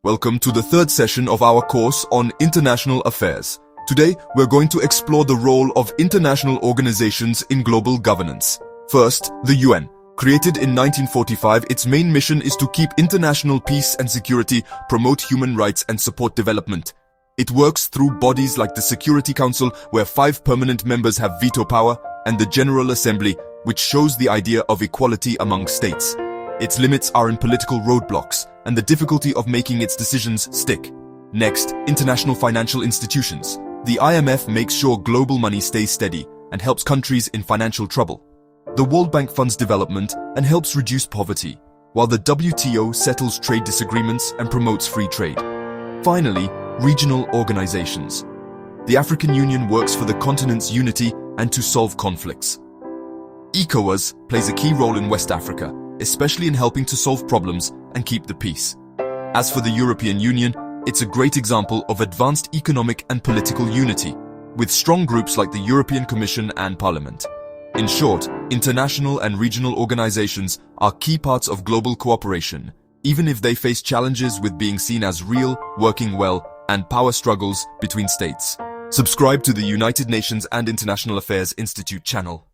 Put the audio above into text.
Welcome to the third session of our course on international affairs. Today, we're going to explore the role of international organizations in global governance. First, the UN. Created in 1945, its main mission is to keep international peace and security, promote human rights and support development. It works through bodies like the Security Council, where 5 permanent members have veto power, and the General Assembly, which shows the idea of equality among states. Its limits are in political roadblocks and the difficulty of making its decisions stick. Next, international financial institutions. The IMF makes sure global money stays steady and helps countries in financial trouble. The World Bank funds development and helps reduce poverty, while the WTO settles trade disagreements and promotes free trade. Finally, regional organizations. The African Union works for the continent's unity and to solve conflicts. ECOWAS plays a key role in West Africa, especially in helping to solve problems and keep the peace. As for the European Union, it's a great example of advanced economic and political unity, with strong groups like the European Commission and Parliament. In short, international and regional organizations are key parts of global cooperation, even if they face challenges with being seen as real, working well, and power struggles between states. Subscribe to the United Nations and International Affairs Institute channel.